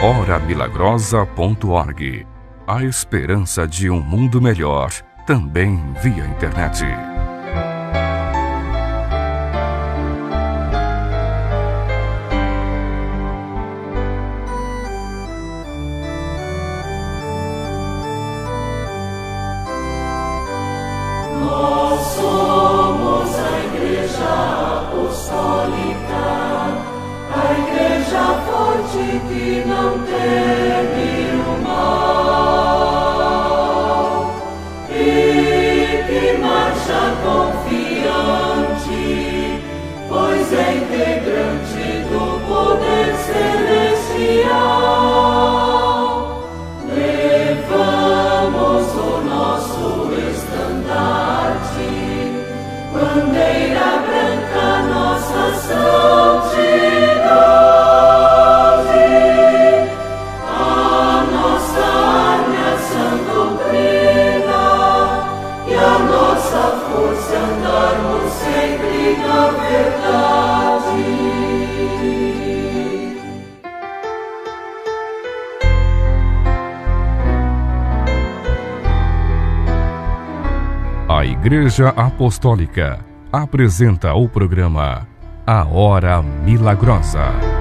horamilagrosa.org. A esperança de um mundo melhor, também via internet. Nós somos a Igreja Apostólica, a Igreja forte que não teme o mal e que marcha confiante, pois é integrante do poder celestial. Levamos o nosso estandarte, bandeira branca, nossa santidade. Andarmos sempre na verdade. A Igreja Apostólica apresenta o programa A Hora Milagrosa.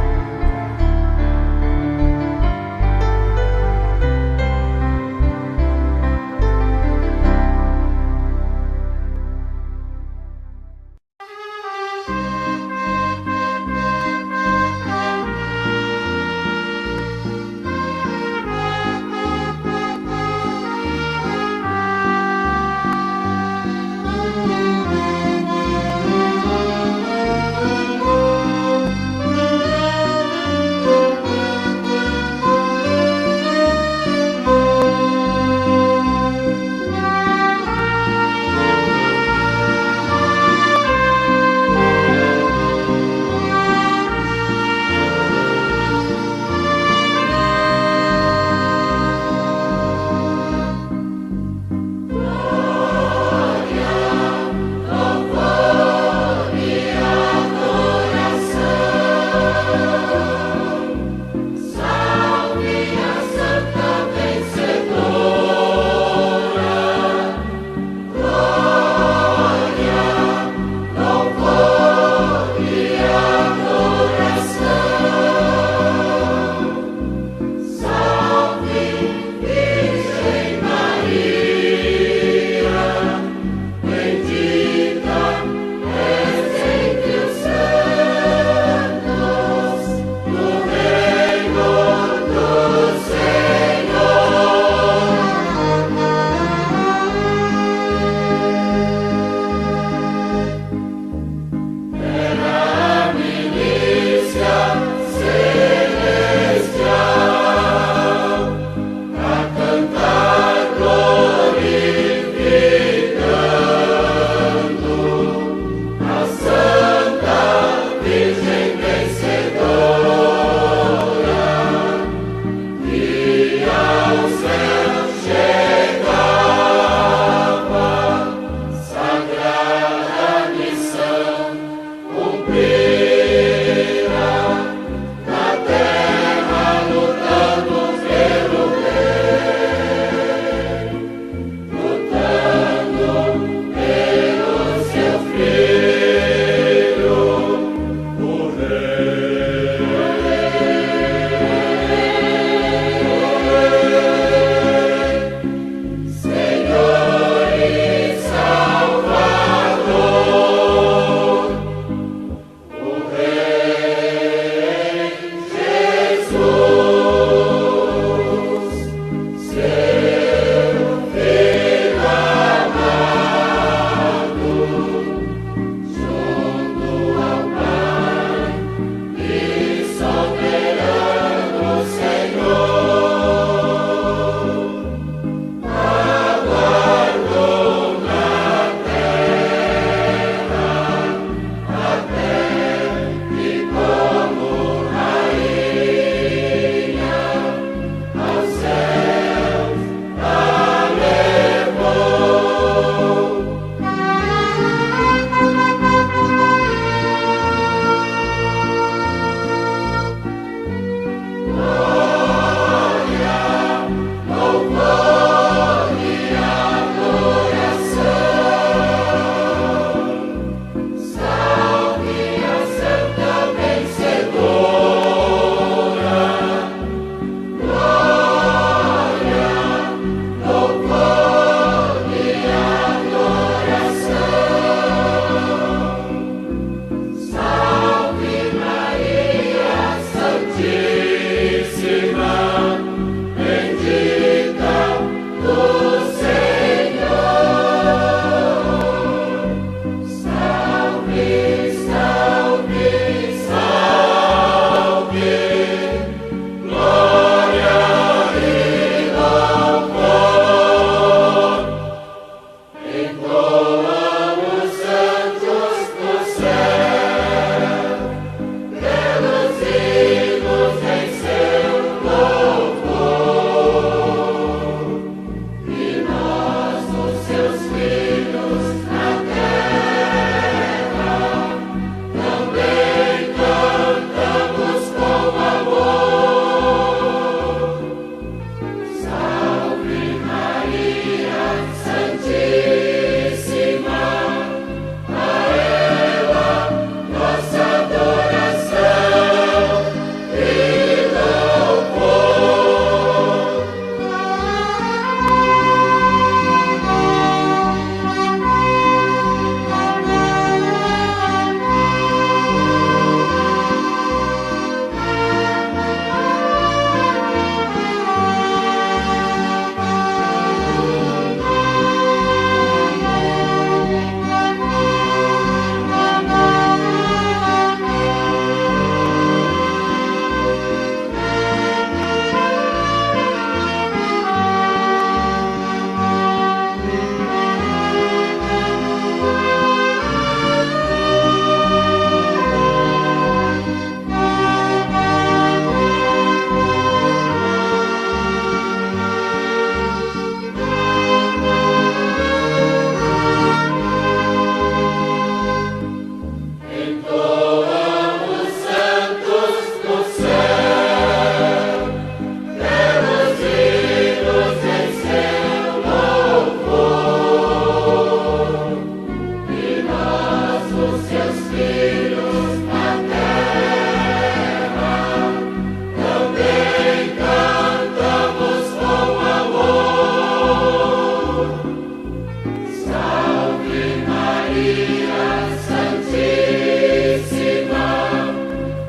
Salve Maria Santíssima,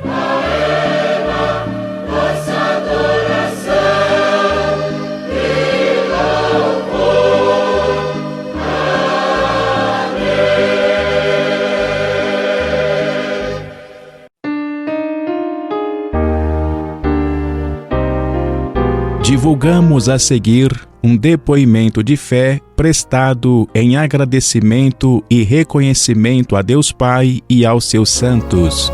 a ela nossa adoração e louvor. Amém. Divulgamos a seguir um depoimento de fé prestado em agradecimento e reconhecimento a Deus Pai e aos seus santos.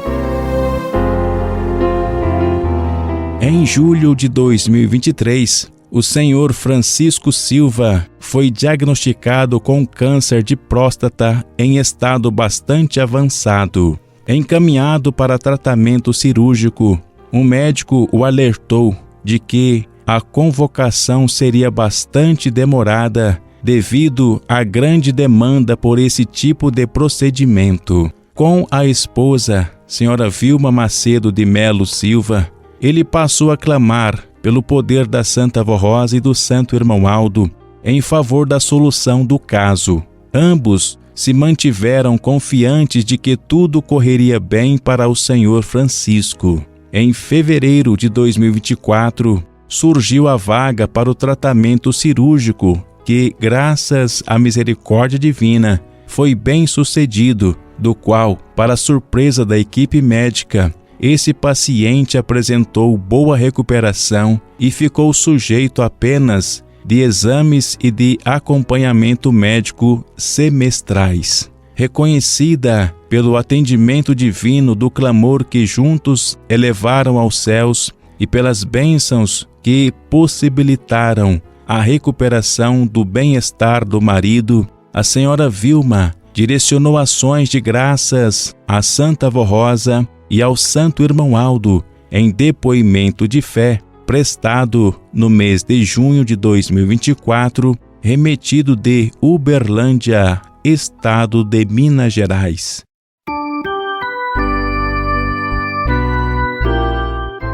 Em julho de 2023, o senhor Francisco Silva foi diagnosticado com câncer de próstata em estado bastante avançado. Encaminhado para tratamento cirúrgico, um médico o alertou de que a convocação seria bastante demorada devido à grande demanda por esse tipo de procedimento. Com a esposa, senhora Vilma Macedo de Melo Silva, ele passou a clamar pelo poder da Santa Avó Rosa e do Santo Irmão Aldo em favor da solução do caso. Ambos se mantiveram confiantes de que tudo correria bem para o senhor Francisco. Em fevereiro de 2024, surgiu a vaga para o tratamento cirúrgico que, graças à misericórdia divina, foi bem sucedido, do qual, para surpresa da equipe médica, esse paciente apresentou boa recuperação e ficou sujeito apenas de exames e de acompanhamento médico semestrais. Reconhecida pelo atendimento divino do clamor que juntos elevaram aos céus e pelas bênçãos que possibilitaram a recuperação do bem-estar do marido, a senhora Vilma direcionou ações de graças à Santa Avó Rosa e ao Santo Irmão Aldo em depoimento de fé prestado no mês de junho de 2024, remetido de Uberlândia, estado de Minas Gerais.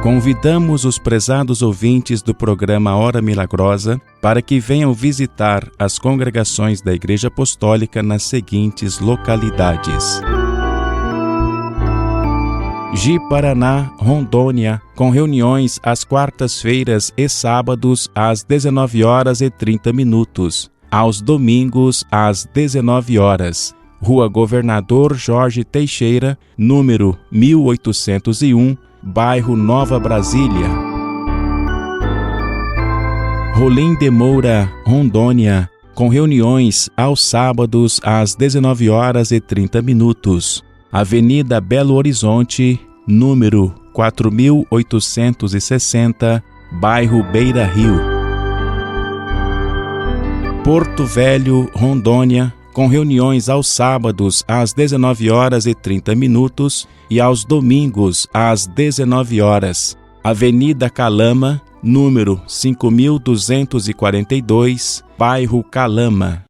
Convidamos os prezados ouvintes do programa Hora Milagrosa para que venham visitar as congregações da Igreja Apostólica nas seguintes localidades: Ji-Paraná, Rondônia, com reuniões às quartas-feiras e sábados às 19h30, aos domingos às 19h. Rua Governador Jorge Teixeira, número 1801, bairro Nova Brasília. Rolim de Moura, Rondônia, com reuniões aos sábados às 19h30, Avenida Belo Horizonte, número 4860, bairro Beira Rio. Porto Velho, Rondônia, com reuniões aos sábados às 19h30 e aos domingos às 19h. Avenida Calama, número 5242, bairro Calama.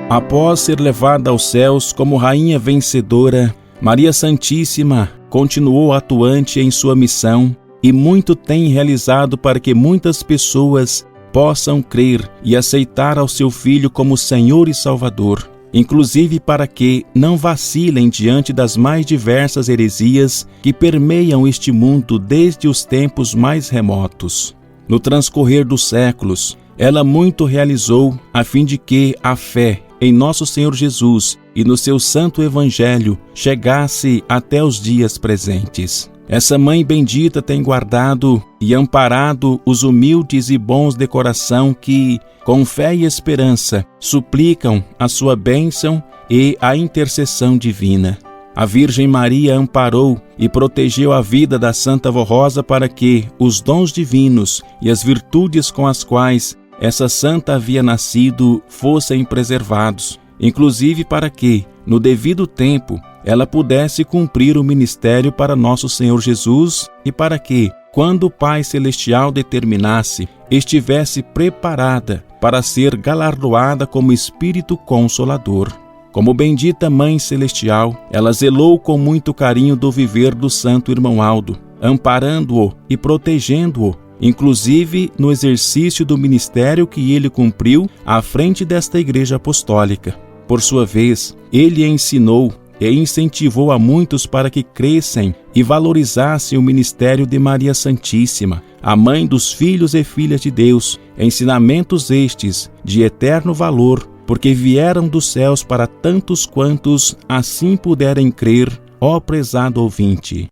Após ser levada aos céus como rainha vencedora, Maria Santíssima continuou atuante em sua missão e muito tem realizado para que muitas pessoas possam crer e aceitar ao seu Filho como Senhor e Salvador, inclusive para que não vacilem diante das mais diversas heresias que permeiam este mundo desde os tempos mais remotos. No transcorrer dos séculos, ela muito realizou a fim de que a fé em nosso Senhor Jesus e no seu santo Evangelho chegasse até os dias presentes. Essa mãe bendita tem guardado e amparado os humildes e bons de coração que, com fé e esperança, suplicam a sua bênção e a intercessão divina. A Virgem Maria amparou e protegeu a vida da Santa Avó Rosa para que os dons divinos e as virtudes com as quais essa santa havia nascido fossem preservados, inclusive para que, no devido tempo, ela pudesse cumprir o ministério para nosso Senhor Jesus e para que, quando o Pai Celestial determinasse, estivesse preparada para ser galardoada como Espírito Consolador. Como bendita Mãe Celestial, ela zelou com muito carinho do viver do Santo Irmão Aldo, amparando-o e protegendo-o, inclusive no exercício do ministério que ele cumpriu à frente desta Igreja Apostólica. Por sua vez, ele ensinou e incentivou a muitos para que crescem e valorizassem o ministério de Maria Santíssima, a mãe dos filhos e filhas de Deus, ensinamentos estes de eterno valor, porque vieram dos céus para tantos quantos assim puderem crer, ó prezado ouvinte.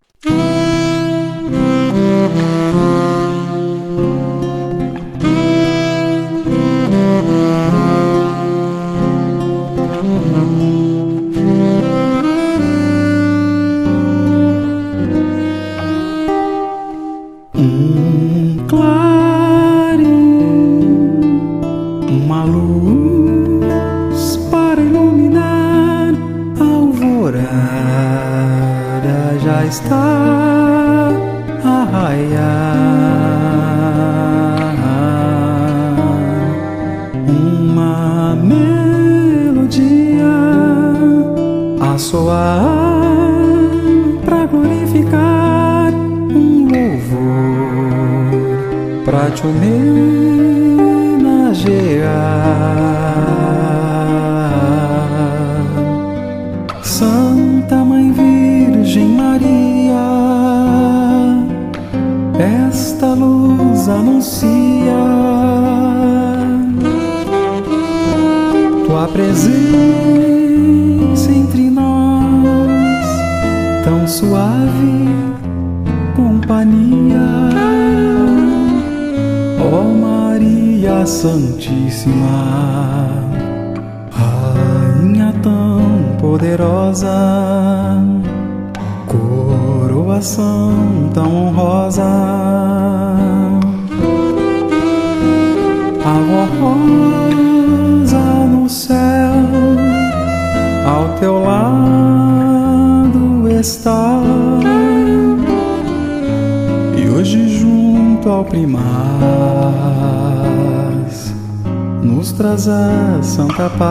Uma luz para iluminar a alvorada já está a raiar. Uma melodia a soar para glorificar, um louvor para te Santa Mãe Virgem Maria, esta luz anuncia tua presença entre nós, tão suave companhia, ó Maria Santíssima, Rainha tão poderosa, coroação tão honrosa, a rosa no céu ao teu lado está, e hoje junto ao primaz nos traz a santa paz,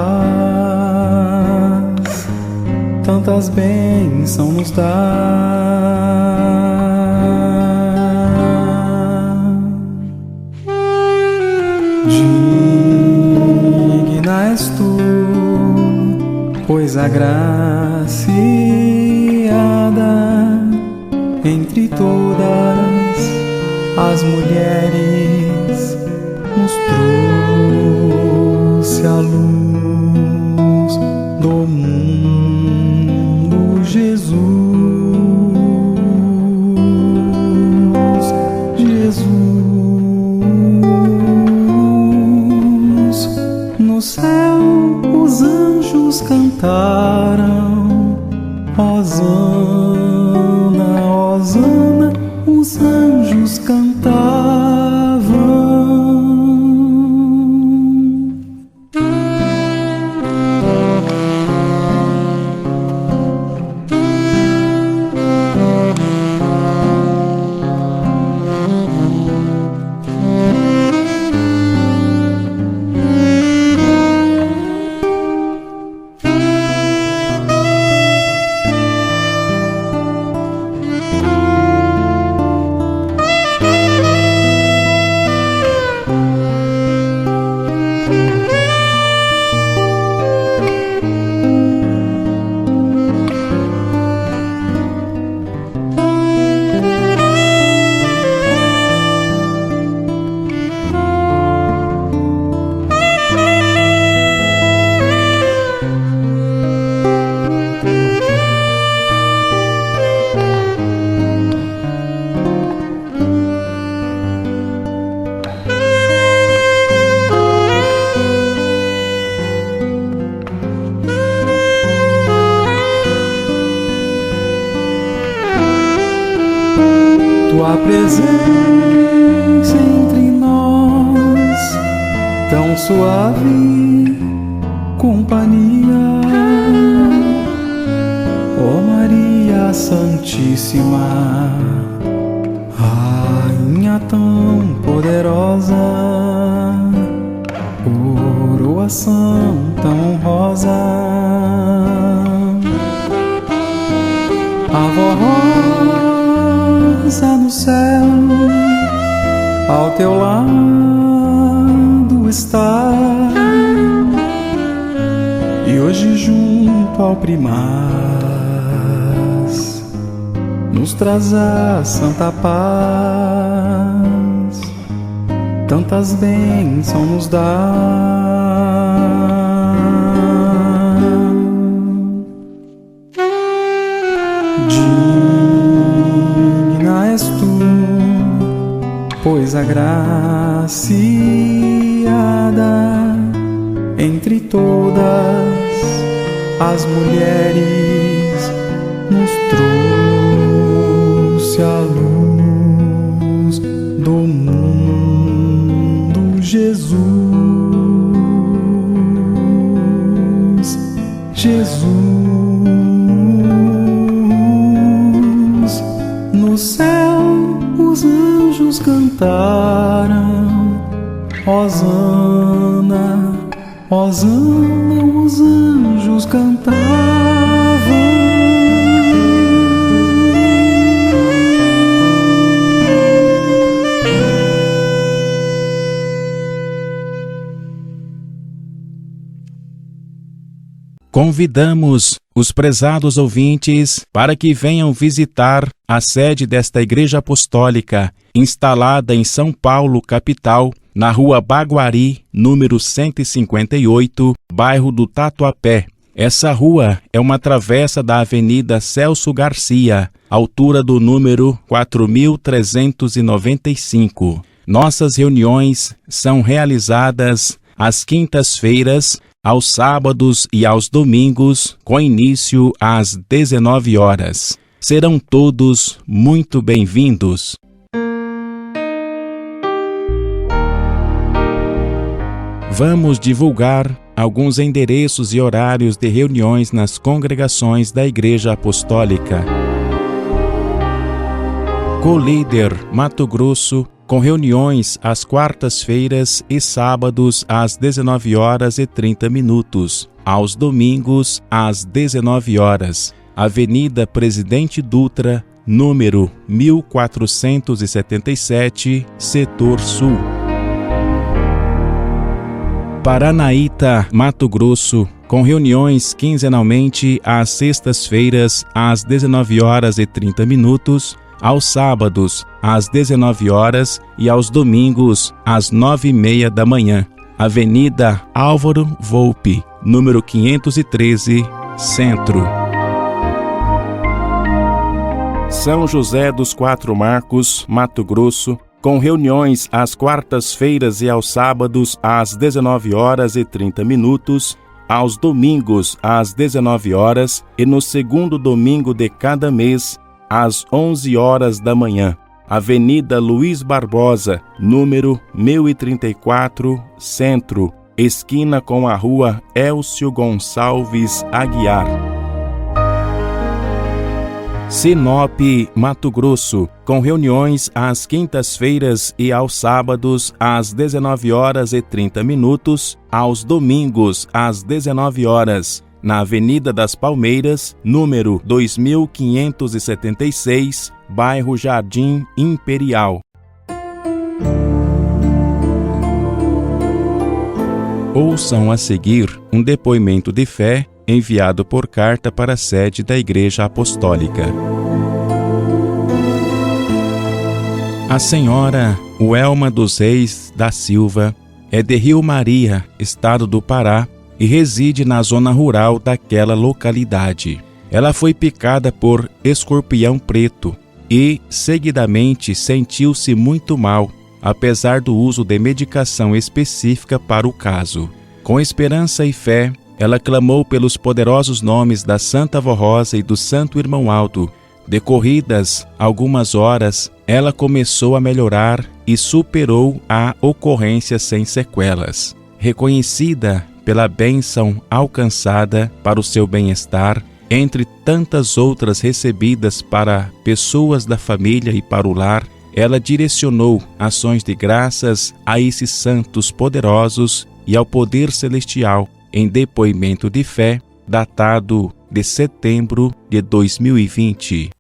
tantas bênçãos nos dá. Digna és tu, pois agraciada entre todas as mulheres nos trouxe a luz do mundo, Jesus, Jesus. No céu os anjos cantaram, Hosana, Hosana, os anjos cantavam. Tua presença entre nós, tão suave companhia, ó Maria Santíssima, Rainha tão poderosa, coroação tão honrosa, a voz rosa no céu, ao teu lado está, e hoje junto ao primaz nos traz a santa paz, tantas bênçãos nos dá. Digna és tu, pois agraciada entre todas as mulheres nos trouxe a luz do mundo. Jesus, no céu os anjos cantaram, Hosana, Hosana, os anjos cantavam. Convidamos os prezados ouvintes para que venham visitar a sede desta Igreja Apostólica, instalada em São Paulo, capital, na Rua Baguari, número 158, bairro do Tatuapé. Essa rua é uma travessa da Avenida Celso Garcia, altura do número 4395. Nossas reuniões são realizadas às quintas-feiras, aos sábados e aos domingos, com início às 19 horas. Serão todos muito bem-vindos. Vamos divulgar alguns endereços e horários de reuniões nas congregações da Igreja Apostólica. Colíder, Mato Grosso, com reuniões às quartas-feiras e sábados às 19h30, aos domingos às 19 horas. Avenida Presidente Dutra, número 1477, Setor Sul. Paranaíta, Mato Grosso, com reuniões quinzenalmente às sextas-feiras às 19h30, aos sábados às 19 horas e aos domingos às 9h30 da manhã. Avenida Álvaro Volpe, número 513, Centro. São José dos Quatro Marcos, Mato Grosso, com reuniões às quartas-feiras e aos sábados às 19h30, aos domingos às 19 horas e no segundo domingo de cada mês às 11 horas da manhã. Avenida Luiz Barbosa, número 1034, Centro, esquina com a Rua Elcio Gonçalves Aguiar. Sinop, Mato Grosso, com reuniões às quintas-feiras e aos sábados às 19h30, aos domingos às 19 horas, na Avenida das Palmeiras, número 2576, bairro Jardim Imperial. Ouçam a seguir um depoimento de fé enviado por carta para a sede da Igreja Apostólica. A senhora Uelma dos Reis da Silva é de Rio Maria, estado do Pará, e reside na zona rural daquela localidade. Ela foi picada por escorpião preto e, seguidamente, sentiu-se muito mal, apesar do uso de medicação específica para o caso. Com esperança e fé, ela clamou pelos poderosos nomes da Santa Vó Rosa e do Santo Irmão Aldo. Decorridas algumas horas, ela começou a melhorar e superou a ocorrência sem sequelas. Reconhecida pela bênção alcançada para o seu bem-estar, entre tantas outras recebidas para pessoas da família e para o lar, ela direcionou ações de graças a esses santos poderosos e ao poder celestial, em depoimento de fé, datado de setembro de 2020.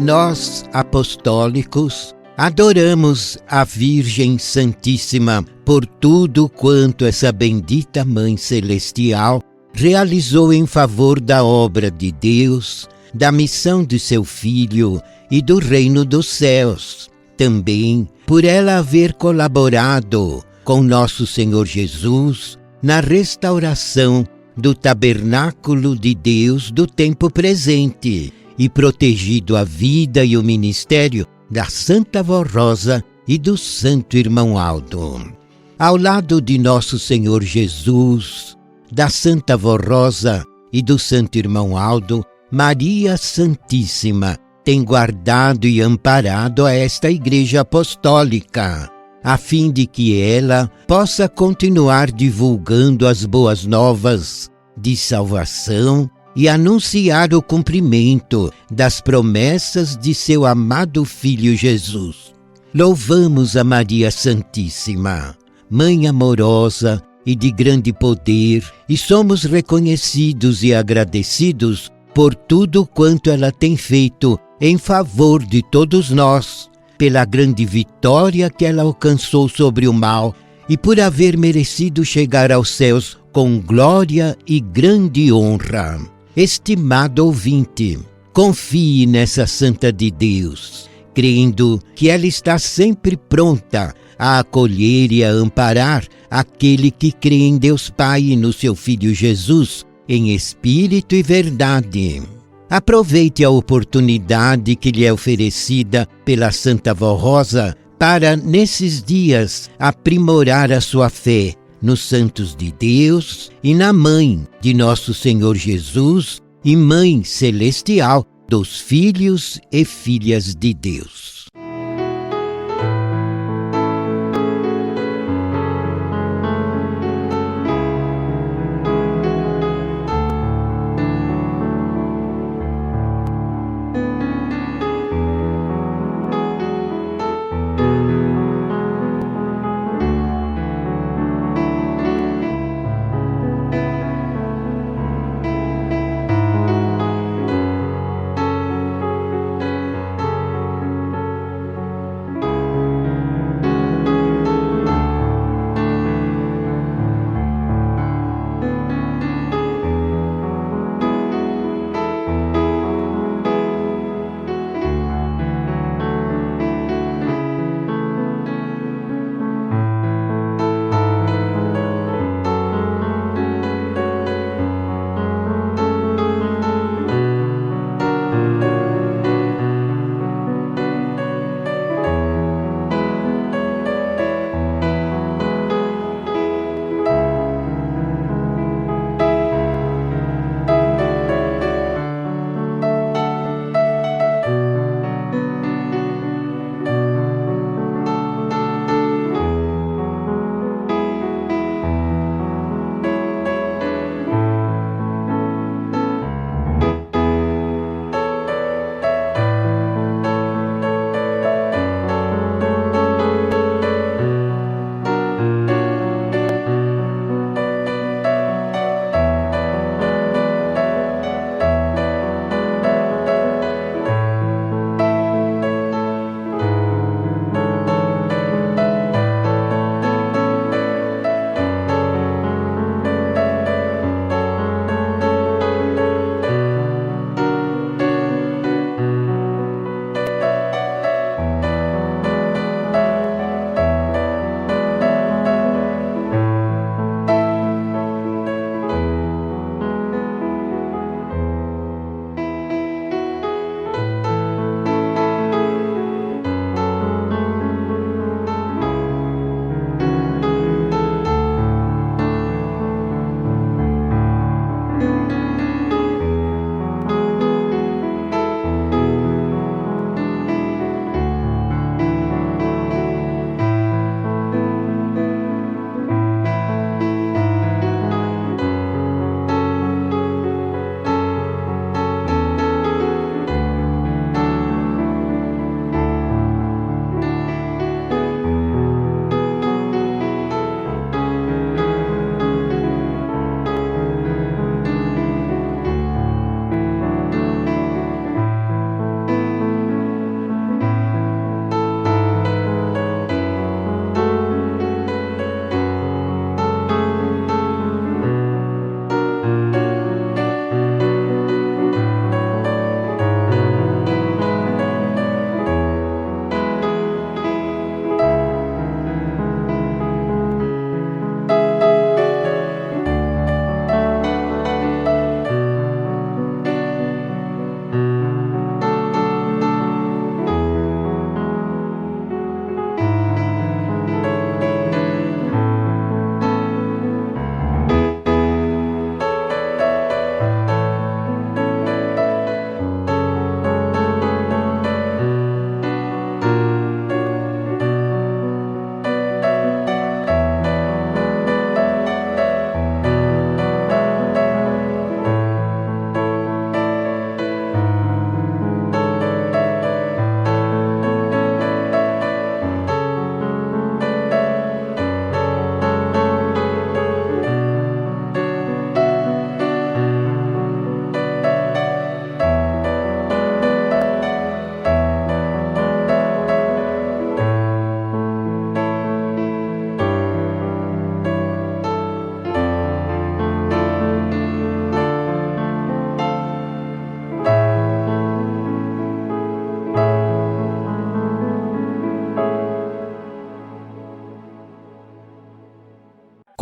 Nós, apostólicos, adoramos a Virgem Santíssima por tudo quanto essa bendita Mãe Celestial realizou em favor da obra de Deus, da missão de seu Filho e do reino dos céus. Também por ela haver colaborado com nosso Senhor Jesus na restauração do tabernáculo de Deus do tempo presente e protegido a vida e o ministério da Santa Avó Rosa e do Santo Irmão Aldo. Ao lado de nosso Senhor Jesus, da Santa Avó Rosa e do Santo Irmão Aldo, Maria Santíssima tem guardado e amparado a esta Igreja Apostólica, a fim de que ela possa continuar divulgando as boas novas de salvação e anunciar o cumprimento das promessas de seu amado Filho Jesus. Louvamos a Maria Santíssima, Mãe amorosa e de grande poder, e somos reconhecidos e agradecidos por tudo quanto ela tem feito em favor de todos nós, pela grande vitória que ela alcançou sobre o mal e por haver merecido chegar aos céus com glória e grande honra. Estimado ouvinte, confie nessa Santa de Deus, crendo que ela está sempre pronta a acolher e a amparar aquele que crê em Deus Pai e no seu Filho Jesus, em espírito e verdade. Aproveite a oportunidade que lhe é oferecida pela Santa Avó Rosa para, nesses dias, aprimorar a sua fé nos santos de Deus e na Mãe de nosso Senhor Jesus e Mãe Celestial dos filhos e filhas de Deus.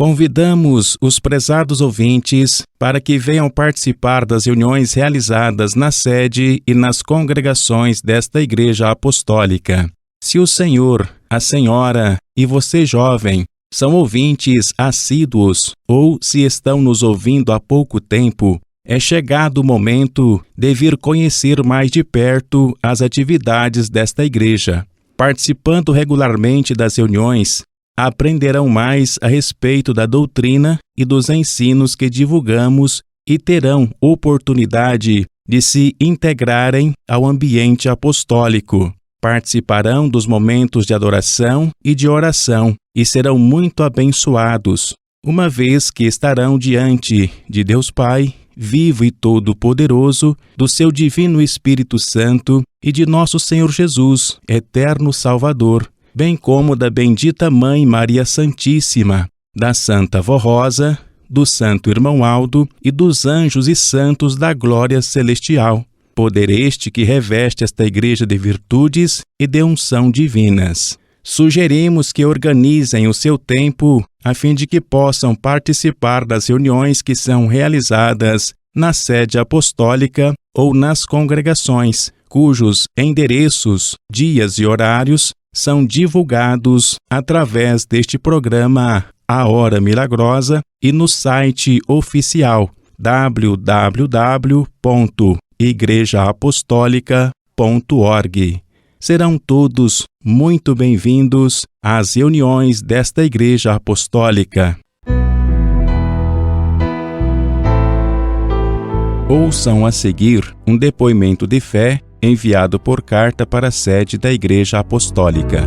Convidamos os prezados ouvintes para que venham participar das reuniões realizadas na sede e nas congregações desta Igreja Apostólica. Se o senhor, a senhora e você jovem são ouvintes assíduos ou se estão nos ouvindo há pouco tempo, é chegado o momento de vir conhecer mais de perto as atividades desta igreja. Participando regularmente das reuniões, aprenderão mais a respeito da doutrina e dos ensinos que divulgamos e terão oportunidade de se integrarem ao ambiente apostólico. Participarão dos momentos de adoração e de oração e serão muito abençoados, uma vez que estarão diante de Deus Pai, vivo e todo-poderoso, do seu Divino Espírito Santo e de nosso Senhor Jesus, eterno Salvador, bem como da bendita Mãe Maria Santíssima, da Santa Avó Rosa, do Santo Irmão Aldo e dos anjos e santos da glória celestial. Poder este que reveste esta igreja de virtudes e de unção divinas. Sugerimos que organizem o seu tempo a fim de que possam participar das reuniões que são realizadas na sede apostólica ou nas congregações, cujos endereços, dias e horários são divulgados através deste programa A Hora Milagrosa e no site oficial www.igrejaapostólica.org. Serão todos muito bem-vindos às reuniões desta Igreja Apostólica. Ouçam a seguir um depoimento de fé enviado por carta para a sede da Igreja Apostólica.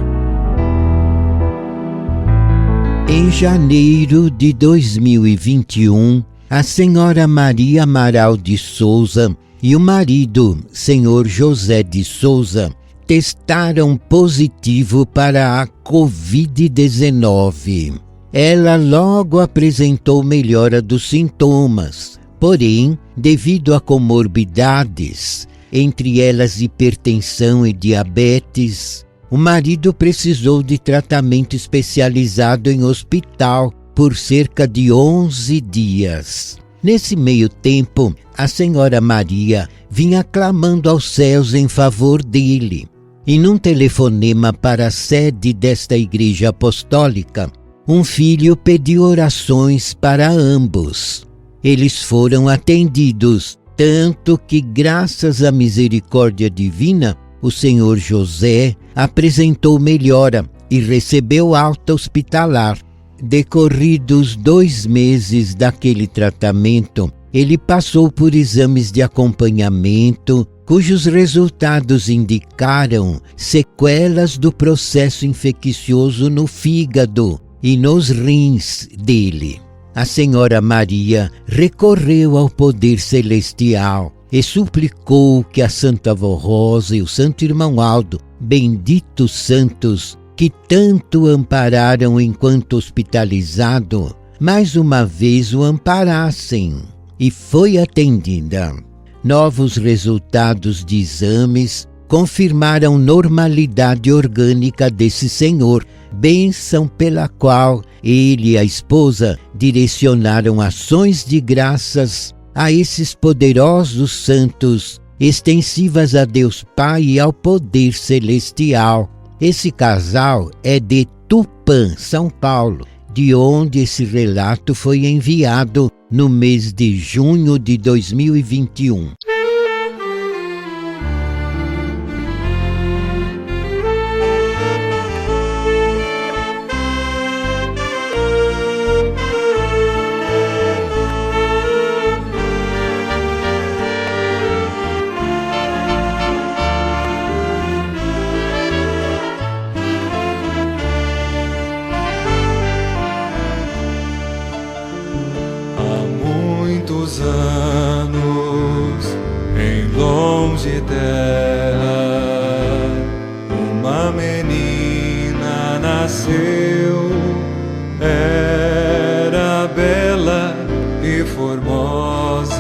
Em janeiro de 2021, a senhora Maria Amaral de Souza e o marido, senhor José de Souza, testaram positivo para a Covid-19. Ela logo apresentou melhora dos sintomas, porém, devido a comorbidades, entre elas hipertensão e diabetes, o marido precisou de tratamento especializado em hospital por cerca de 11 dias. Nesse meio tempo, a senhora Maria vinha clamando aos céus em favor dele. E num telefonema para a sede desta igreja apostólica, um filho pediu orações para ambos. Eles foram atendidos, tanto que, graças à misericórdia divina, o senhor José apresentou melhora e recebeu alta hospitalar. Decorridos 2 meses daquele tratamento, ele passou por exames de acompanhamento, cujos resultados indicaram sequelas do processo infeccioso no fígado e nos rins dele. A senhora Maria recorreu ao poder celestial e suplicou que a Santa Avó Rosa e o Santo Irmão Aldo, benditos santos, que tanto ampararam enquanto hospitalizado, mais uma vez o amparassem. E foi atendida. Novos resultados de exames confirmaram normalidade orgânica desse senhor, bênção pela qual ele e a esposa direcionaram ações de graças a esses poderosos santos, extensivas a Deus Pai e ao poder celestial. Esse casal é de Tupã, São Paulo, de onde esse relato foi enviado no mês de junho de 2021. Anos em longe terra, uma menina nasceu, era bela e formosa,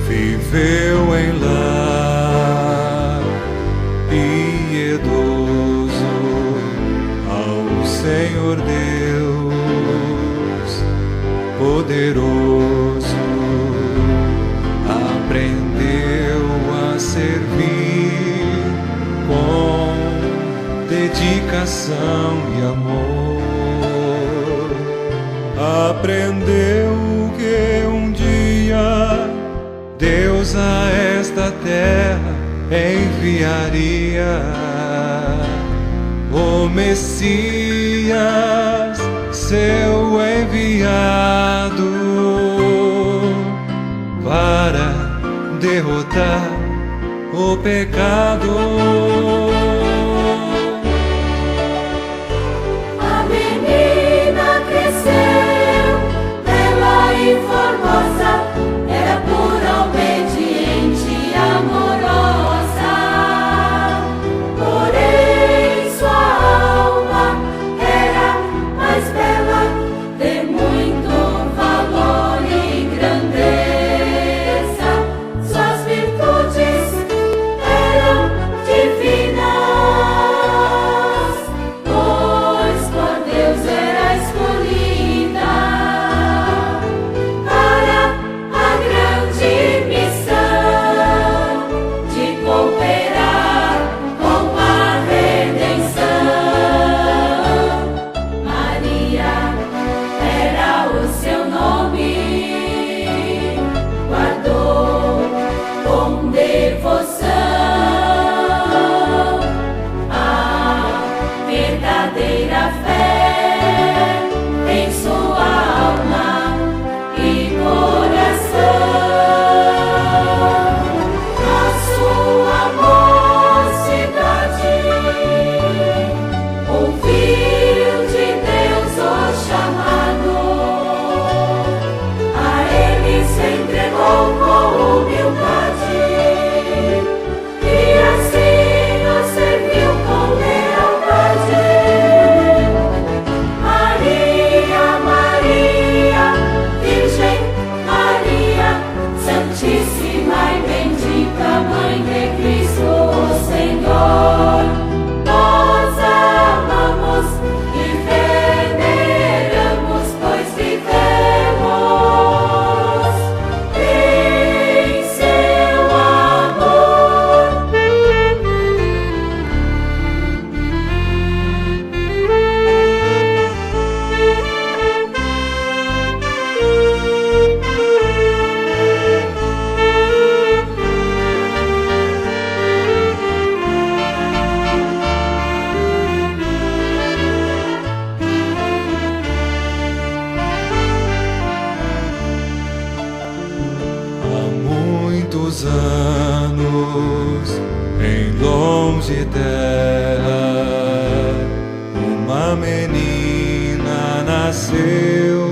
viveu em lar piedoso ao Senhor Deus. dedicação e amor. Aprendeu que um dia Deus a esta terra enviaria o Messias, seu enviado, para derrotar o pecado. A menina cresceu, bela e formosa, era pura, obediente e amorosa. Porém sua alma era mais bela, de muito valor e grandeza. Suas virtudes eram divinas, pois por Deus era escolhida para a grande missão de cooperar com a redenção. Maria era o seu nome, guardou com devoção a verdadeira fé em sua alma e coração. Na sua mocidade ouviu de Deus o chamado, a ele se entregou com humildade e assim nos serviu com lealdade. Maria, Maria, Virgem Maria, Santíssima e bendita Mãe de Cristo, o Senhor, nós amamos e veneramos, pois vivemos em seu amor. Há muitos anos, em longe terra, uma menina nasceu.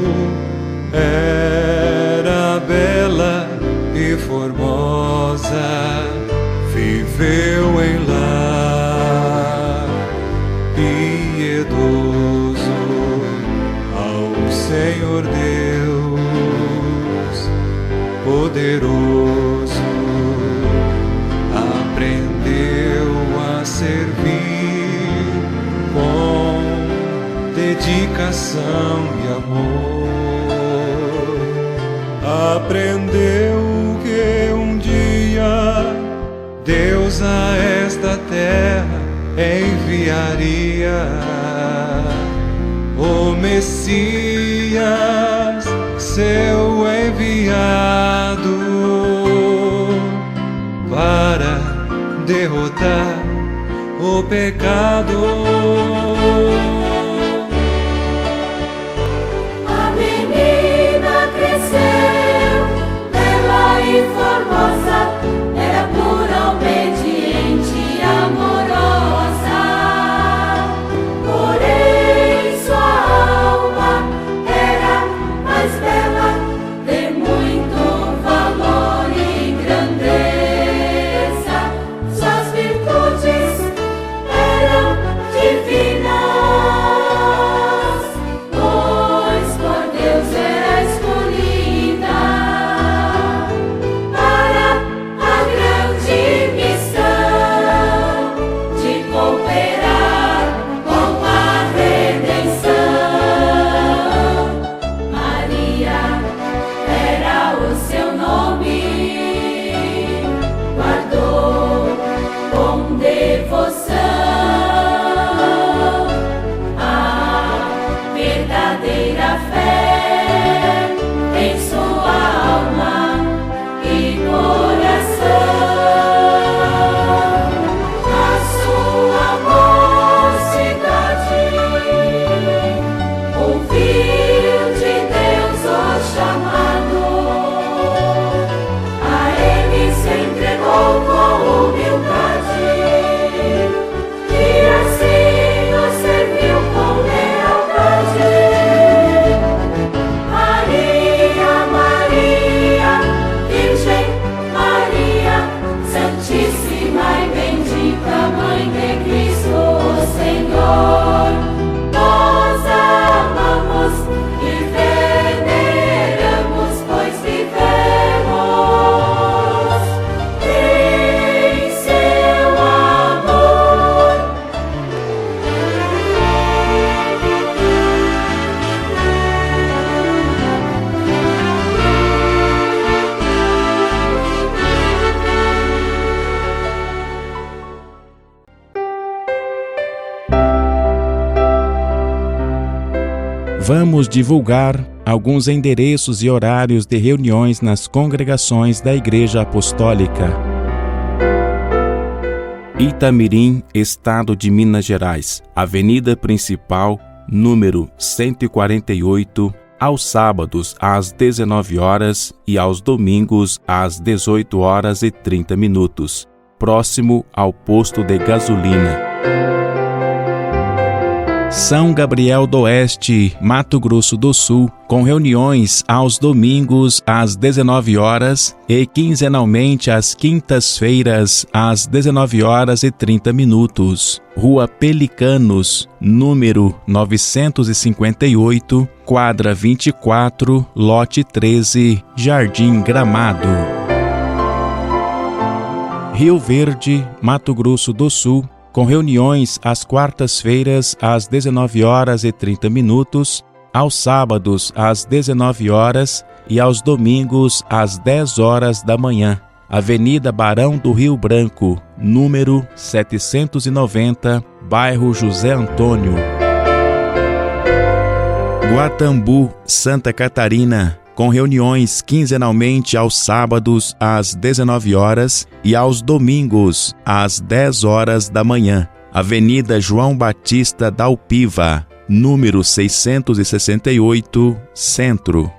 Era bela e formosa, viveu em lar piedoso ao Senhor Deus poderoso. Aprendeu a servir com dedicação e amor. Aprendeu que um dia Deus a esta terra enviaria o Messias, seu enviado, para derrotar o pecado. A menina cresceu, bela e formosa, era pura, obediente e amorosa. Porém sua alma era mais bela, de muito valor e grandeza. Suas virtudes eram divinas, vamos divulgar alguns endereços e horários de reuniões nas congregações da Igreja Apostólica. Itamirim, Estado de Minas Gerais, Avenida Principal, número 148, aos sábados às 19 horas e aos domingos às 18 horas e 30 minutos, próximo ao posto de gasolina. São Gabriel do Oeste, Mato Grosso do Sul, com reuniões aos domingos às 19 horas e quinzenalmente às quintas-feiras às 19 horas e 30 minutos. Rua Pelicanos, número 958, quadra 24, lote 13, Jardim Gramado. Rio Verde, Mato Grosso do Sul, com reuniões às quartas-feiras às 19 horas e 30 minutos, aos sábados às 19 horas e aos domingos às 10 horas da manhã. Avenida Barão do Rio Branco, número 790, bairro José Antônio. Guatambu, Santa Catarina, com reuniões quinzenalmente aos sábados às 19 horas e aos domingos às 10 horas da manhã. Avenida João Batista Dalpiva, número 668, Centro.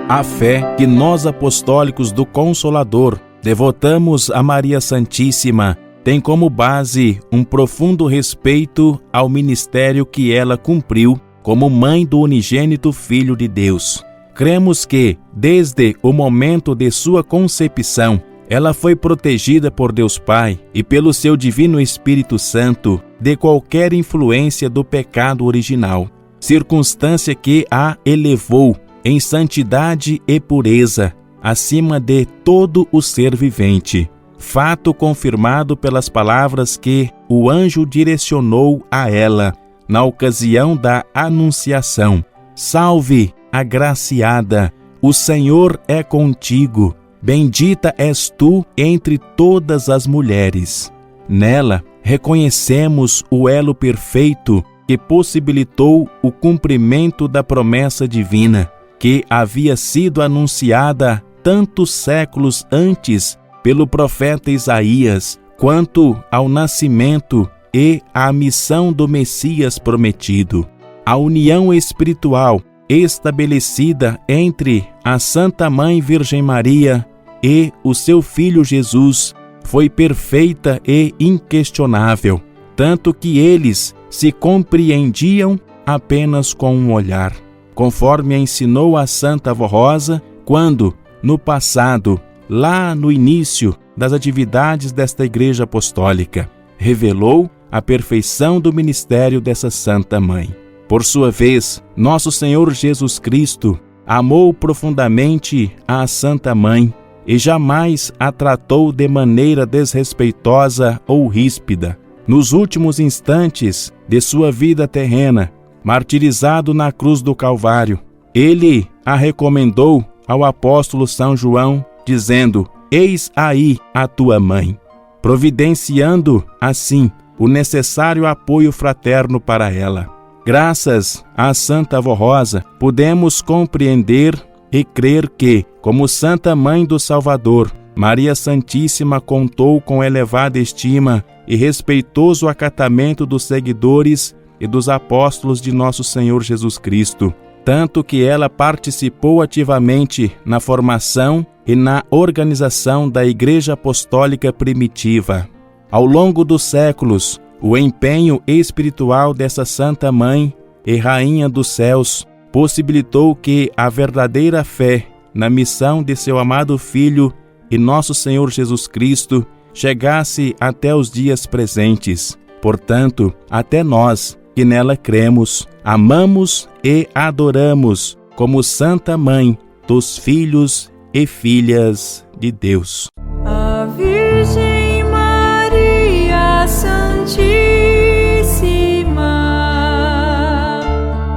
A fé que nós apostólicos do Consolador devotamos a Maria Santíssima tem como base um profundo respeito ao ministério que ela cumpriu como mãe do unigênito Filho de Deus. Cremos que, desde o momento de sua concepção, ela foi protegida por Deus Pai e pelo seu Divino Espírito Santo de qualquer influência do pecado original, circunstância que a elevou em santidade e pureza acima de todo o ser vivente. Fato confirmado pelas palavras que o anjo direcionou a ela na ocasião da anunciação. Salve, agraciada, o Senhor é contigo, bendita és tu entre todas as mulheres. Nela, reconhecemos o elo perfeito que possibilitou o cumprimento da promessa divina, que havia sido anunciada tantos séculos antes pelo profeta Isaías, quanto ao nascimento e à missão do Messias prometido. A união espiritual estabelecida entre a Santa Mãe Virgem Maria e o seu Filho Jesus foi perfeita e inquestionável, tanto que eles se compreendiam apenas com um olhar, conforme ensinou a Santa Avó Rosa quando, no passado, lá no início das atividades desta Igreja Apostólica, revelou a perfeição do ministério dessa Santa Mãe. Por sua vez, nosso Senhor Jesus Cristo amou profundamente a Santa Mãe e jamais a tratou de maneira desrespeitosa ou ríspida. Nos últimos instantes de sua vida terrena, martirizado na cruz do Calvário, ele a recomendou ao apóstolo São João, dizendo: eis aí a tua mãe, providenciando, assim, o necessário apoio fraterno para ela. Graças à Santa Avó Rosa, podemos compreender e crer que, como Santa Mãe do Salvador, Maria Santíssima contou com elevada estima e respeitoso acatamento dos seguidores e dos apóstolos de nosso Senhor Jesus Cristo, tanto que ela participou ativamente na formação e na organização da Igreja Apostólica primitiva. Ao longo dos séculos, o empenho espiritual dessa Santa Mãe e Rainha dos Céus possibilitou que a verdadeira fé na missão de seu amado Filho e nosso Senhor Jesus Cristo chegasse até os dias presentes. Portanto, até nós, que nela cremos, amamos e adoramos como Santa Mãe dos filhos e filhas de Deus. A Virgem Maria Santíssima,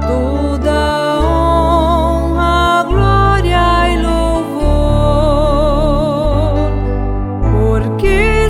toda honra, glória e louvor, porque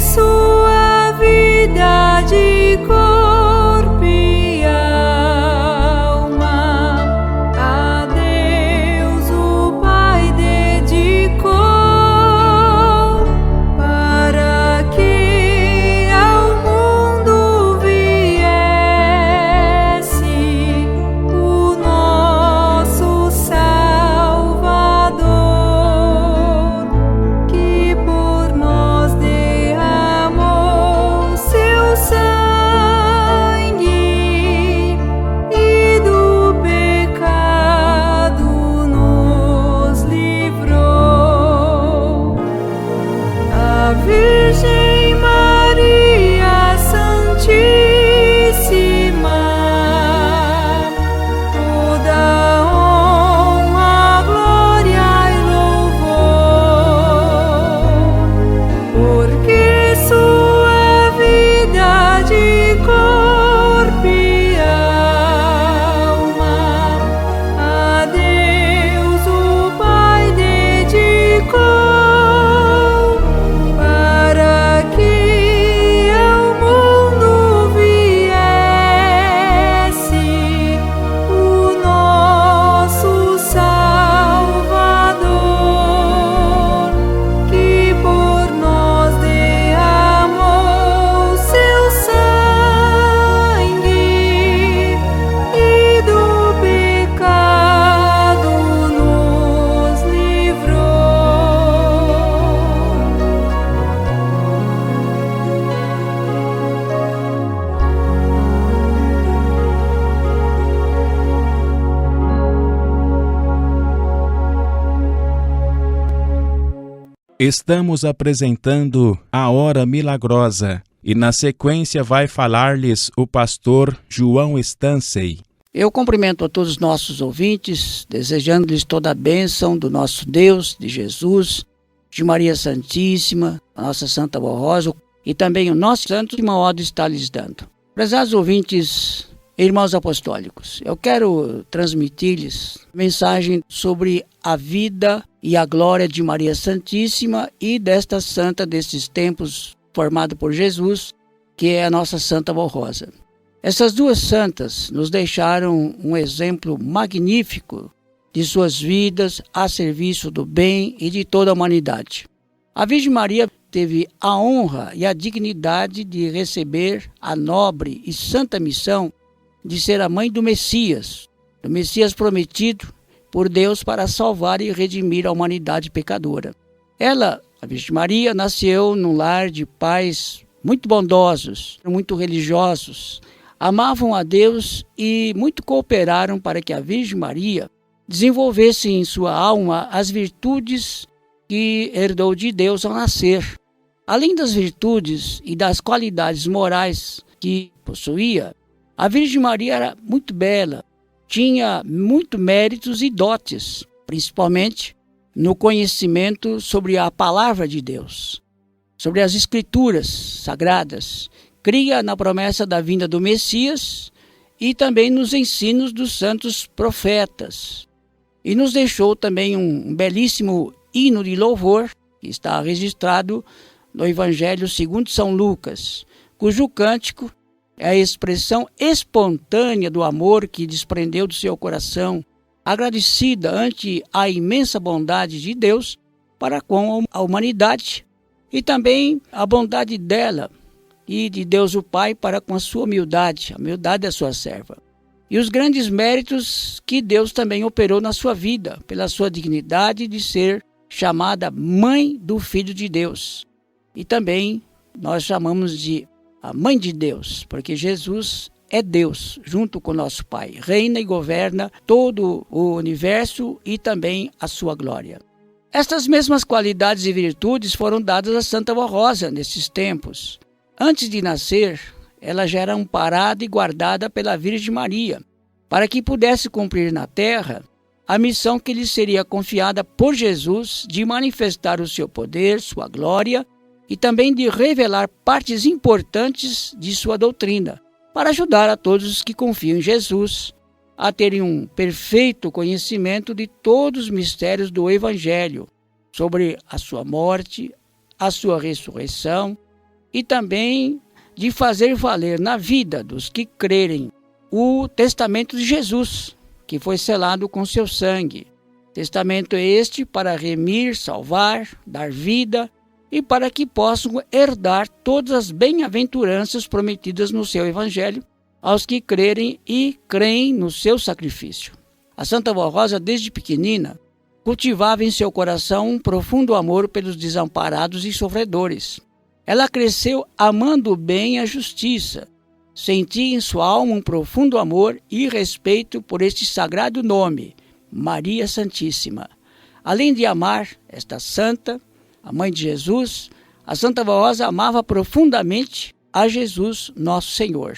Estamos apresentando a Hora Milagrosa e na sequência vai falar-lhes o pastor João Stansey. Eu cumprimento a todos os nossos ouvintes, desejando-lhes toda a bênção do nosso Deus, de Jesus, de Maria Santíssima, a nossa Santa Vó Rosa e também o nosso santo de uma ordem está lhes dando. Prezados ouvintes, irmãos apostólicos, eu quero transmitir-lhes mensagem sobre a vida e a glória de Maria Santíssima e desta santa desses tempos formada por Jesus, que é a nossa Santa Vó Rosa. Essas duas santas nos deixaram um exemplo magnífico de suas vidas a serviço do bem e de toda a humanidade. A Virgem Maria teve a honra e a dignidade de receber a nobre e santa missão de ser a mãe do Messias prometido por Deus para salvar e redimir a humanidade pecadora. Ela, a Virgem Maria, nasceu num lar de pais muito bondosos, muito religiosos, amavam a Deus e muito cooperaram para que a Virgem Maria desenvolvesse em sua alma as virtudes que herdou de Deus ao nascer. Além das virtudes e das qualidades morais que possuía, a Virgem Maria era muito bela, tinha muito méritos e dotes, principalmente no conhecimento sobre a palavra de Deus, sobre as Escrituras sagradas, cria na promessa da vinda do Messias e também nos ensinos dos santos profetas. E nos deixou também um belíssimo hino de louvor, que está registrado no Evangelho segundo São Lucas, cujo cântico é a expressão espontânea do amor que desprendeu do seu coração, agradecida ante a imensa bondade de Deus para com a humanidade e também a bondade dela e de Deus o Pai para com a sua humildade, a humildade da sua serva. E os grandes méritos que Deus também operou na sua vida, pela sua dignidade de ser chamada Mãe do Filho de Deus. E também nós chamamos de a Mãe de Deus, porque Jesus é Deus, junto com nosso Pai. Reina e governa todo o universo e também a sua glória. Estas mesmas qualidades e virtudes foram dadas a Santa Vó Rosa nesses tempos. Antes de nascer, ela já era amparada e guardada pela Virgem Maria, para que pudesse cumprir na terra a missão que lhe seria confiada por Jesus de manifestar o seu poder, sua glória e também de revelar partes importantes de sua doutrina, para ajudar a todos os que confiam em Jesus a terem um perfeito conhecimento de todos os mistérios do Evangelho, sobre a sua morte, a sua ressurreição, e também de fazer valer na vida dos que crerem o testamento de Jesus, que foi selado com seu sangue. Testamento este para remir, salvar, dar vida e para que possam herdar todas as bem-aventuranças prometidas no seu Evangelho aos que crerem e creem no seu sacrifício. A Santa Vó Rosa, desde pequenina, cultivava em seu coração um profundo amor pelos desamparados e sofredores. Ela cresceu amando o bem e a justiça. Sentia em sua alma um profundo amor e respeito por este sagrado nome, Maria Santíssima. Além de amar esta santa, a mãe de Jesus, a Santa Vó Rosa amava profundamente a Jesus, nosso Senhor.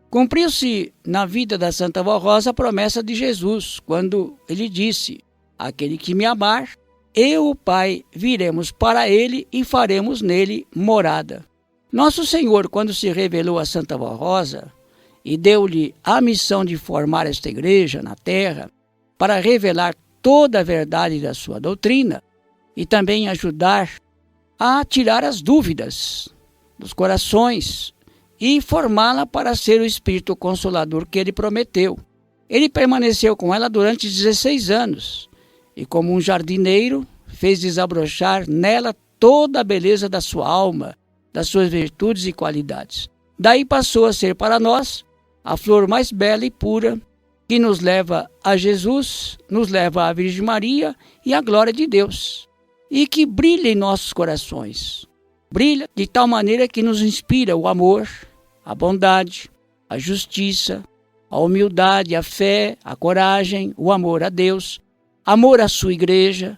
Cumpriu-se na vida da Santa Vó Rosa a promessa de Jesus, quando ele disse: aquele que me amar, eu, o Pai, viremos para ele e faremos nele morada. Nosso Senhor, quando se revelou a Santa Vó Rosa e deu-lhe a missão de formar esta igreja na terra, para revelar toda a verdade da sua doutrina e também ajudar a tirar as dúvidas dos corações e formá-la para ser o Espírito Consolador que ele prometeu. Ele permaneceu com ela durante 16 anos e, como um jardineiro, fez desabrochar nela toda a beleza da sua alma, das suas virtudes e qualidades. Daí passou a ser para nós a flor mais bela e pura que nos leva a Jesus, nos leva à Virgem Maria e à glória de Deus, e que brilha em nossos corações. Brilha de tal maneira que nos inspira o amor, a bondade, a justiça, a humildade, a fé, a coragem, o amor a Deus, amor à sua igreja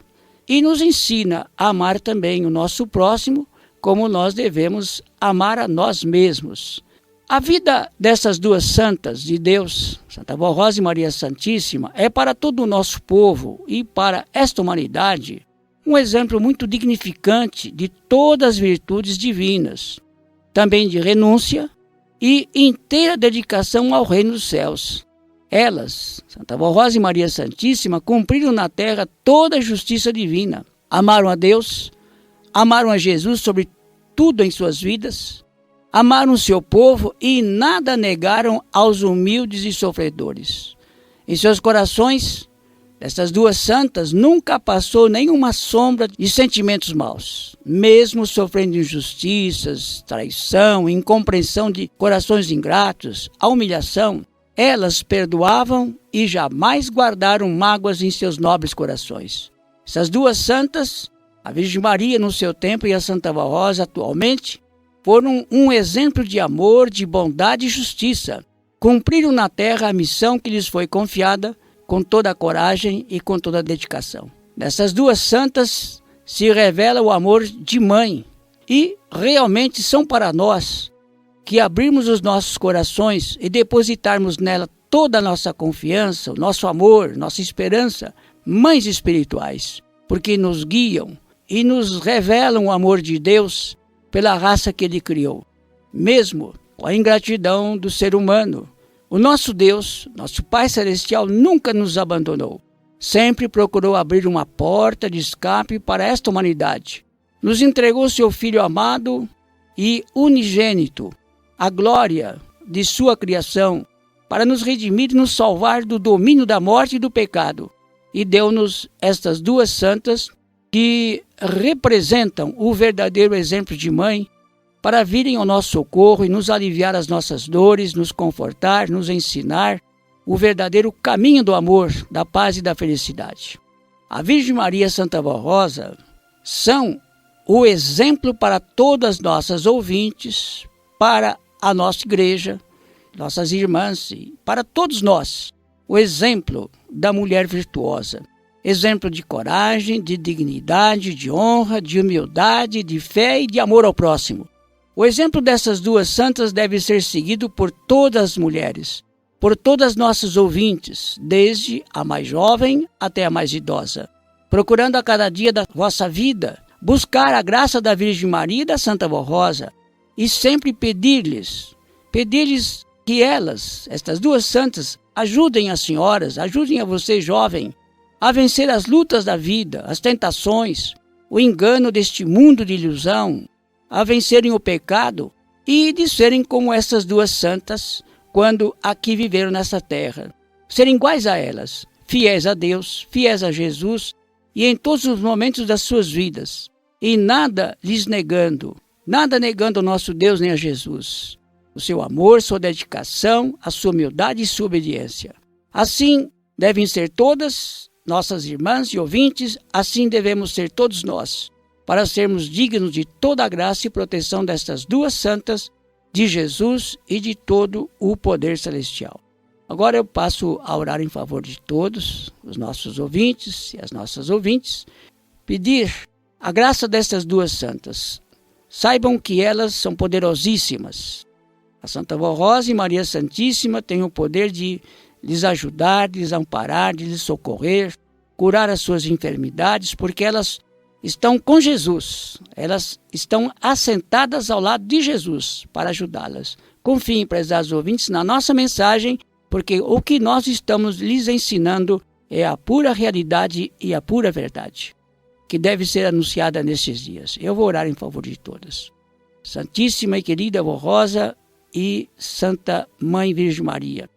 e nos ensina a amar também o nosso próximo como nós devemos amar a nós mesmos. A vida dessas duas santas de Deus, Santa Avó Rosa e Maria Santíssima, é para todo o nosso povo e para esta humanidade um exemplo muito dignificante de todas as virtudes divinas, também de renúncia e inteira dedicação ao reino dos céus. Elas, Santa Avó Rosa e Maria Santíssima, cumpriram na terra toda a justiça divina. Amaram a Deus, amaram a Jesus sobre tudo em suas vidas, amaram o seu povo e nada negaram aos humildes e sofredores. Em seus corações, essas duas santas nunca passou nenhuma sombra de sentimentos maus. Mesmo sofrendo injustiças, traição, incompreensão de corações ingratos, a humilhação, elas perdoavam e jamais guardaram mágoas em seus nobres corações. Essas duas santas, a Virgem Maria no seu tempo e a Santa Avó Rosa atualmente, foram um exemplo de amor, de bondade e justiça. Cumpriram na terra a missão que lhes foi confiada com toda a coragem e com toda a dedicação. Nessas duas santas se revela o amor de mãe e realmente são para nós que abrirmos os nossos corações e depositarmos nela toda a nossa confiança, o nosso amor, nossa esperança, mães espirituais, porque nos guiam e nos revelam o amor de Deus pela raça que Ele criou. Mesmo com a ingratidão do ser humano, o nosso Deus, nosso Pai Celestial, nunca nos abandonou. Sempre procurou abrir uma porta de escape para esta humanidade. Nos entregou seu Filho amado e unigênito, a glória de sua criação, para nos redimir e nos salvar do domínio da morte e do pecado. E deu-nos estas duas santas que representam o verdadeiro exemplo de mãe para virem ao nosso socorro e nos aliviar as nossas dores, nos confortar, nos ensinar o verdadeiro caminho do amor, da paz e da felicidade. A Virgem Maria e a Santa Avó Rosa são o exemplo para todas as nossas ouvintes, para a nossa igreja, nossas irmãs e para todos nós, o exemplo da mulher virtuosa. Exemplo de coragem, de dignidade, de honra, de humildade, de fé e de amor ao próximo. O exemplo dessas duas santas deve ser seguido por todas as mulheres, por todas as nossas ouvintes, desde a mais jovem até a mais idosa, procurando a cada dia da vossa vida buscar a graça da Virgem Maria e da Santa Avó Rosa e sempre pedir-lhes que elas, estas duas santas, ajudem as senhoras, ajudem a você jovem, a vencer as lutas da vida, as tentações, o engano deste mundo de ilusão, a vencerem o pecado e de serem como essas duas santas quando aqui viveram nessa terra. Serem iguais a elas, fiéis a Deus, fiéis a Jesus e em todos os momentos das suas vidas. E nada lhes negando, nada negando ao nosso Deus nem a Jesus. O seu amor, sua dedicação, a sua humildade e sua obediência. Assim devem ser todas nossas irmãs e ouvintes, assim devemos ser todos nós, para sermos dignos de toda a graça e proteção destas duas santas, de Jesus e de todo o poder celestial. Agora eu passo a orar em favor de todos, os nossos ouvintes e as nossas ouvintes, pedir a graça destas duas santas. Saibam que elas são poderosíssimas. A Santa Avó Rosa e Maria Santíssima têm o poder de lhes ajudar, de lhes amparar, de lhes socorrer, curar as suas enfermidades, porque elas estão com Jesus, elas estão assentadas ao lado de Jesus para ajudá-las. Confiem, prezados ouvintes, na nossa mensagem, porque o que nós estamos lhes ensinando é a pura realidade e a pura verdade, que deve ser anunciada nesses dias. Eu vou orar em favor de todas. Santíssima e querida Avó Rosa e Santa Mãe Virgem Maria,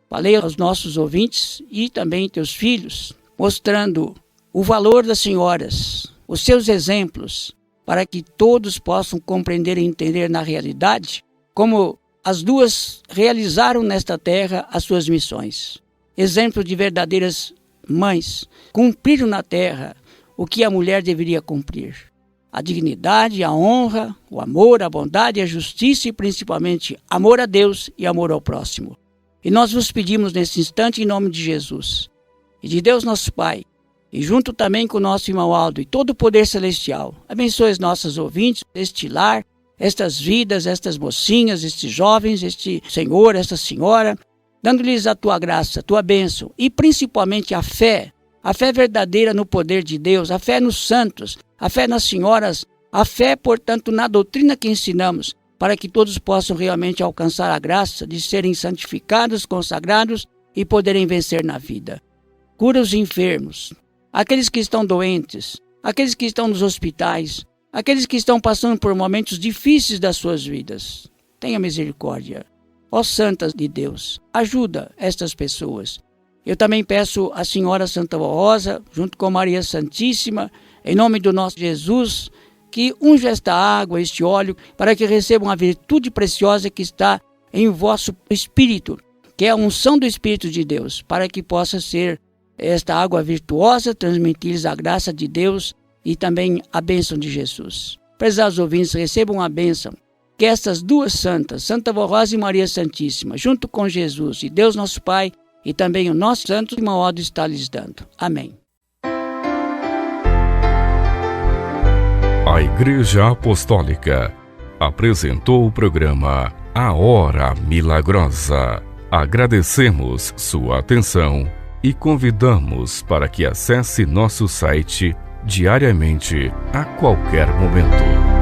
falei aos nossos ouvintes e também teus filhos, mostrando o valor das senhoras, os seus exemplos, para que todos possam compreender e entender na realidade como as duas realizaram nesta terra as suas missões. Exemplo de verdadeiras mães, cumpriram na terra o que a mulher deveria cumprir. A dignidade, a honra, o amor, a bondade, a justiça e principalmente amor a Deus e amor ao próximo. E nós vos pedimos nesse instante em nome de Jesus e de Deus nosso Pai, e junto também com o nosso irmão Aldo e todo o poder celestial, abençoe os nossos ouvintes, este lar, estas vidas, estas mocinhas, estes jovens, este senhor, esta senhora, dando-lhes a tua graça, a tua bênção e principalmente a fé verdadeira no poder de Deus, a fé nos santos, a fé nas senhoras, a fé, portanto, na doutrina que ensinamos, para que todos possam realmente alcançar a graça de serem santificados, consagrados e poderem vencer na vida. Cura os enfermos, aqueles que estão doentes, aqueles que estão nos hospitais, aqueles que estão passando por momentos difíceis das suas vidas. Tenha misericórdia. Ó Santas de Deus, ajuda estas pessoas. Eu também peço à Senhora Santa Rosa, junto com Maria Santíssima, em nome do nosso Jesus, que unja esta água, este óleo, para que recebam a virtude preciosa que está em vosso espírito, que é a unção do Espírito de Deus, para que possa ser esta água virtuosa, transmitir-lhes a graça de Deus e também a bênção de Jesus. Prezados ouvintes, recebam a bênção que estas duas santas, Santa Rosa e Maria Santíssima, junto com Jesus e Deus nosso Pai, e também o nosso santo irmão Aldo está lhes dando. Amém. A Igreja Apostólica apresentou o programa A Hora Milagrosa. Agradecemos sua atenção e convidamos para que acesse nosso site diariamente, a qualquer momento.